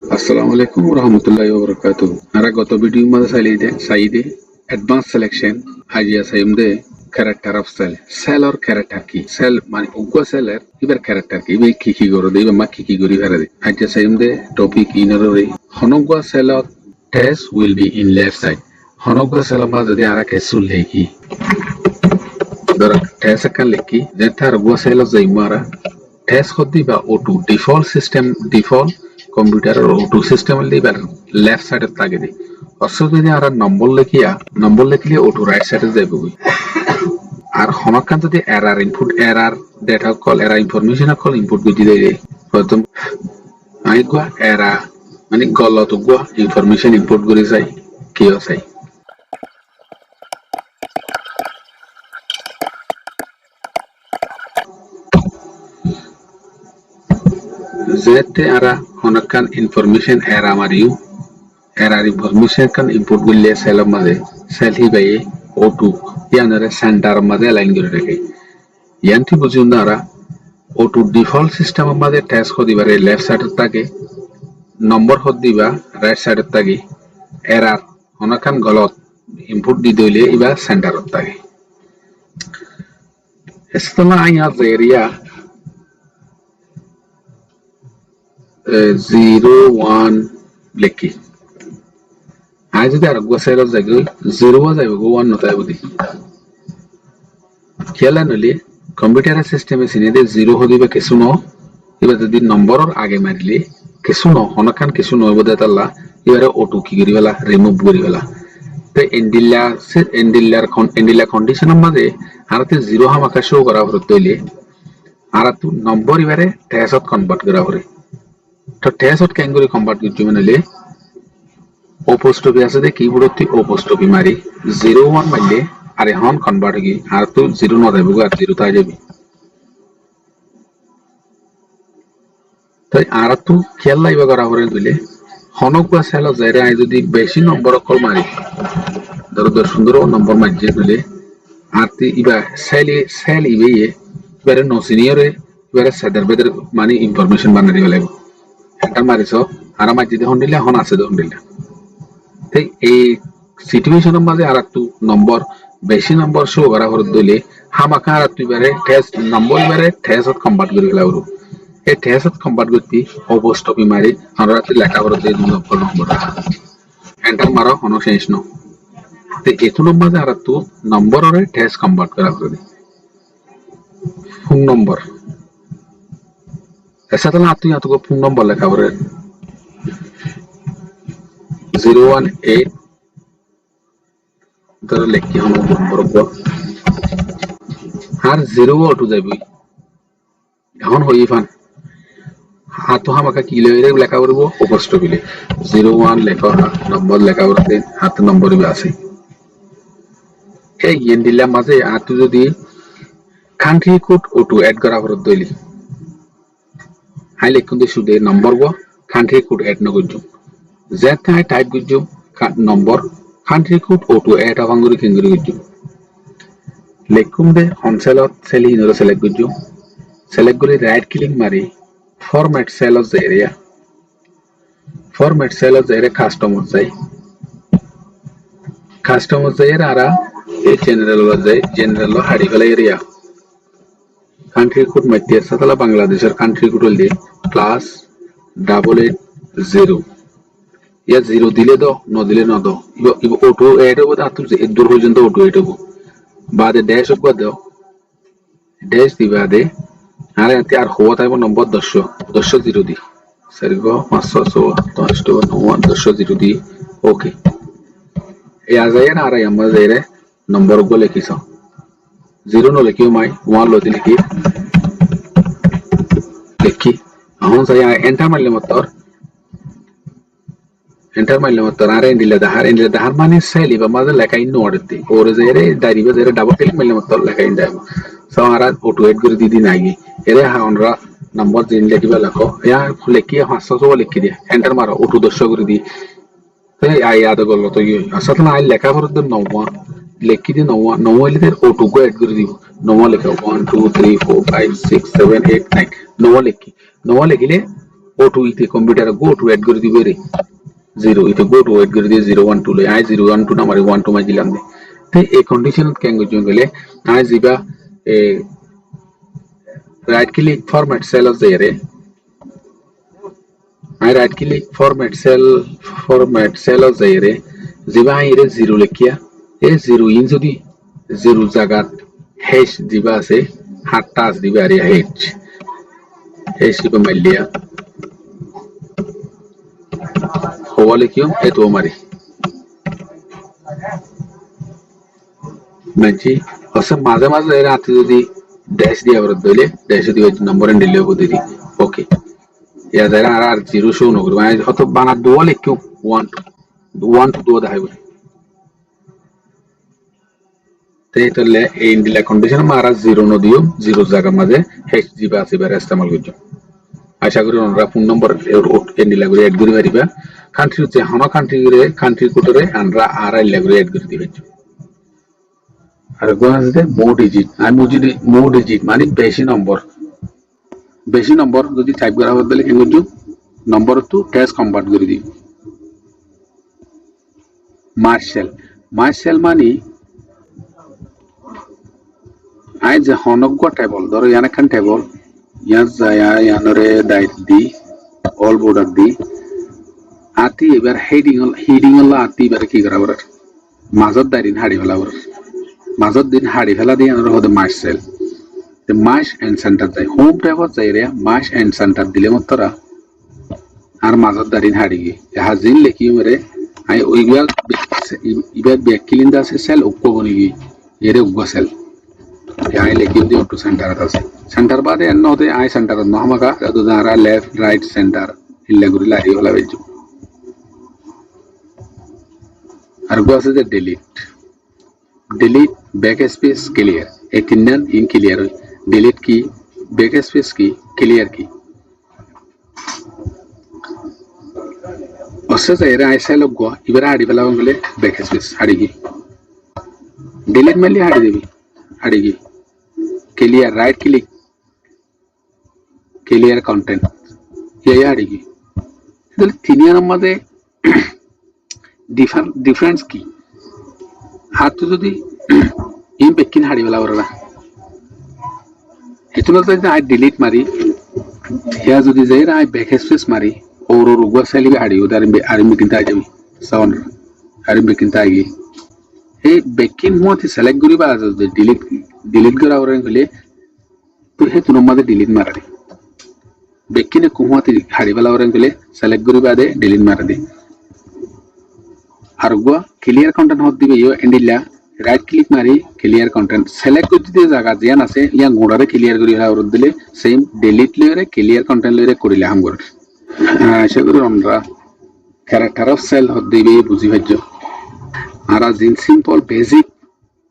Assalamualaikum warahmatullahi wabarakatuh. Ara goto video mada saide advanced selection aja sayumde character of cell or character ki cell mani uggo cell er iber character ki ibe kiki goro de ibe ma kiki gori harade aja sayumde topic inarore honogwa cell of test will be in left side honogwa cell ma jodi ara kesul leki dara test kan leki jetar gwa cell of zaimara test khodi ba o2 default computer O2 system ಅಲ್ಲಿ ಬರ left side ತಾಗಿದೆ অসুবিধা আর নম্বর লিখলে O2 right সাইডে যাইব আর হনকান যদি error data call error information call input বুঝি দেয় প্রথম আই গো এরর মানে গলত গো ইনফরমেশন ইনপুট করে যাই কি হয় যেতে আরা হনকান ইনফরমেশন এরা মারিও এরার ইনফরমেশন কান ইনপুট গুলে সেল মাঝে সেল হি বাই O2 ইয়ানরে সেন্টার মাঝে লাইন করে রাখে ইয়ান্তি বুঝুন না O2 ডিফল্ট সিস্টেম মাঝে টেস্ট কো দিবারে লেফট সাইড থাকে নম্বর হদ দিবা রাইট সাইড থাকে এরার হনকান গলত ইনপুট দি দইলে ইবা সেন্টার থাকে এস্তলা আইয়া এরিয়া 0 1 লেখি আই যদি আর গো সেল অফ জায়গা 0 যাইব গো 1 নতাই বদি খেলা নলি কম্পিউটার সিস্টেমে সিনে দে 0 হদিবে কিছু ন এবার যদি নম্বরর আগে মারিলে কিছু ন হনকান কিছু ন বদে তাল্লা এবারে O2 কি করিবেলা রিমুভ করিবেলা তো এন্ডিলা কন্ডিশন মাঝে আরতে 0 হামাকা শো করা হরত তইলে আরতু নম্বর এবারে টেসত কনভার্ট করা হরে তো টেসত ক্যাঙ্গুরি কনভার্ট করতে মানে অপোস্ট্রফি আছে দে কিবোর্ডত অপোস্ট্রফি মারি 01 মারলে আরে হন কনভার্ট হই আর তো 0 না দেবো আর 0 তাই যাবি তাই আর তো খেয়াল লাইবা করা হরে দিলে হনকুয়া সেল যাইরা আই যদি বেশি নম্বর কল মারি ধরো 10 নম্বর মারজে দিলে আর তি ইবা সেল ইবে এবারে নো সিনিয়রে এবারে সাদার বেদের মানে ইনফরমেশন বানারি লাগবে এটা মারিছো আর মারজে হন দিলে হন আছে হন দিলে তাই এই সিচুয়েশনের মাঝে আর একটু নম্বর বেশি নম্বর শো করা হর দিলে হামাকা আর একটু এবারে টেস্ট নম্বর এবারে টেস্টত কনভার্ট করে গেলা হলো এই টেস্টত কনভার্ট করতে অপোস্ট্রফি মারি আমরা লেখা হর দিয়ে নম্বর এন্টার মারো হন শেষ ন তো এতুনোর মাঝে আর একটু নম্বরের টেস্ট কনভার্ট করা হলো ফোন নম্বর এসা তাহলে আপনি এত ফোন নম্বর লেখা হরে 018 ধর লেখি হন নম্বর আর 0 O2 যাইবই এখন হই ফান হাতো হামাকা কি লইরে লেখা করব অপোস্ট্রফি 01 লেখা নম্বর লেখা করতে হাত নম্বর আছে এই ইন্ডিলা মাঝে আর তুই যদি কান্ট্রি কোড O2 এড করা হরত দইলি হাই লেখুন দে সুদে নম্বর গো কান্ট্রি কোড এড ন গজু যেটা টাইপ গজু number country code O2 add আভাঙ্গুরি কিঙ্গুরি গজু লেখুন দে হনসেলত সেলি ইনরে সিলেক্ট গজু সিলেক্ট করে রাইট ক্লিক মারি format cell of the area customer যাই আরা এই জেনারেল হাড়ি ফেলা এরিয়া কান্ট্রি কোড মাইতে সাতলা বাংলাদেশের কান্ট্রি কোড হল দিয়ে +880 ইয়া 0 দিলে দ ন দিলে ন দ O2 এড হবো আতু দূর পর্যন্ত O2 এড হবো বাদে ড্যাশ অফ দাও ড্যাশ দিবা দে আরে আর হওয়া তাইব নম্বর 10 0 দি সরিগ 510 দি ওকে এই আজায় না আর আমরা যাইরে নম্বর গো লিখিছ 0 ন লিখিও মাই 1 লদি লিখি এখন যাই এন্টার মারলে মতর আর এন্ডিলে দাহার মানে সেলি বা মাঝে লেখা ইন অর্ডারতে ওরে যাইরে দাইরিবা যাইরে ডাবল ক্লিক মারলে মতর লেখা ইন যাইব সো আর O2 এড করে দিদি নাগি এরে হাওনরা নম্বর জিন লেখিবা লেখো ইয়া লেখি 500 লিখি দিয়া এন্টার মারো O2 10 করে দি তাই আই আদ গল তো আসলে আই লেখা করে দ নওয়া লেখি দি নওয়া লিতে O2 কো এড করে দিব নওয়া লেখা 1 2 3 4 5 6 7 8 9 নওয়া লিখলে O2 ইতে কম্পিউটারে go to add করে দিবে রে 0 ইতে go to add করে দিয়ে 0 1 2 লই আই 0 1 2 নামারে 1 2 মাই দিলাম দে তে এই কন্ডিশন কেন গজন গলে আই জিবা এ right click format cell of দেরে I right click format cell of zaire jiba ire 0 lekhia e 0 in jodi 0 jagat hash jiba ase hatta as diba are hash jiba malia howale kyum eto mari manchi ose maze maze era ati jodi dash dia abar dole dash diba number and delay ko didi okay या जरा are 0 show no करवाए हतो बाना दो लेक्यो 1 to 2 दाहाय ते तले ए इंडिला condition मारा 0 नो दियो 0 জায়গা মাঝে হেচ জিবা আছে বারে ইস্তেমাল করছো আশা করি ওনরা ফোন নম্বর ইন্ডিলা করে এড করে পারিবা কান্ট্রি হচ্ছে হামা কান্ট্রি কোটরে আমরা আর ইল্লা করে এড করে দিবেছো আর গোনাতে মো ডিজিট মানে বেশি নম্বর যদি টাইপ করা হবে তাহলে কি করছো নম্বর টু ক্যাশ কনভার্ট করে দিই মার্শাল মানে আই যে হনগ্য টেবল ধরো ইয়ানখান টেবল ইয়াজ যায় ইয়ানরে দাইট দি অল বর্ডার দি আতি এবার হেডিং হল আতি এবার কি করা বড় মাজত দাইরিন হাড়ি ফেলা বড় মাজত দিন হাড়ি ফেলা দিয়ে ইয়ানরে হতে মার্শাল মাস এন্ড সেন্টার যায় হোম ট্যাবত যাই রে মাস এন্ড সেন্টার দিলে মতরা আর মাজত দারিন হাড়ি গে হাজিন লেখি মরে আই ওইগুলা ইবাদ ব্যাকিলিন দা সেল উপকো বনি গে এরে উপকো সেল আই লেখি দি টু সেন্টার আছে সেন্টার বাদে এন্ন হতে আই সেন্টার ন হামাকা তো যারা লেফট রাইট সেন্টার ইল্লা গুরি লারি হলা বেজু আর গো আছে যে ডিলিট ব্যাক স্পেস ক্লিয়ার এই তিনন ইন ক্লিয়ার হয় डिलीट की बैक स्पेस की क्लियर की उससे जाहिर है ऐसा लोग गो इबरा हाड़ी वाला बोले बैक स्पेस हाड़ी की डिलीट में ले हाड़ी देवी हाड़ी की clear right click clear content ये हाड़ी की तो तीनिया नंबर दे डिफरेंस की हाथ तो दी इन बेकिन हाड़ी वाला बोला इतना तो आई डिलीट मारी या जो दी जाए आई बैक स्पेस मारी और रुगवा सेली भी हाड़ी उधर आरंभ किंता जावी साउंड आरंभ किंता आएगी हे बैकिंग हुआ थी सेलेक्ट करी बात जो डिलीट करा और इनके तो हे तुम मध्य डिलीट मारा दे बैकिंग ने कुछ हुआ थी हाड़ी वाला और इनके सेलेक्ट करी बात है डिलीट मारा दे आरुगवा क्लियर कंटेंट होती है यो इंडिला राइट क्लिक मारी क्लियर कंटेंट सेलेक्ट कर दिए जगह जियान আছে ইয়া গোড়ারে ক্লিয়ার করি হলা আর দিলে সেম ডিলিট লইরে ক্লিয়ার কন্টেন্ট লইরে করিলে হাম গর আশা করি আমরা ক্যারেক্টার অফ সেল হদ দিবে বুঝি হজ্জ আরা জিন সিম্পল বেসিক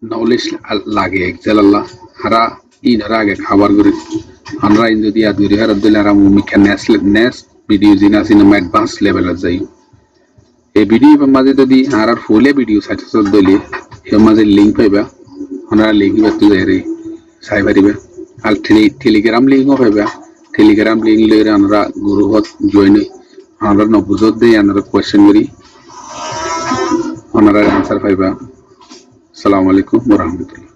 নলেজ লাগে এক্সেল আল্লাহ হারা ইন আগে খাবার করি আমরা ইন যদি আদ করি আর দিলে আর মুমিকা নেক্সট ভিডিও জিনা সিনেমা অ্যাডভান্স লেভেল যাই এই ভিডিও মাঝে যদি আর ফুলে ভিডিও সাজেশন দিলে এর মাঝে লিংক পাইবা আমরা লিংক বাতু দেরি চাই পারিবা আর টেলিগ্রাম লিংকও পাইবা টেলিগ্রাম লিংক লইরে আমরা গ্রুপত জয়েন হই আমরা নবুজত দেই আমরা কোশ্চেন করি আমরা আনসার পাইবা আসসালামু আলাইকুম ওয়া রাহমাতুল্লাহ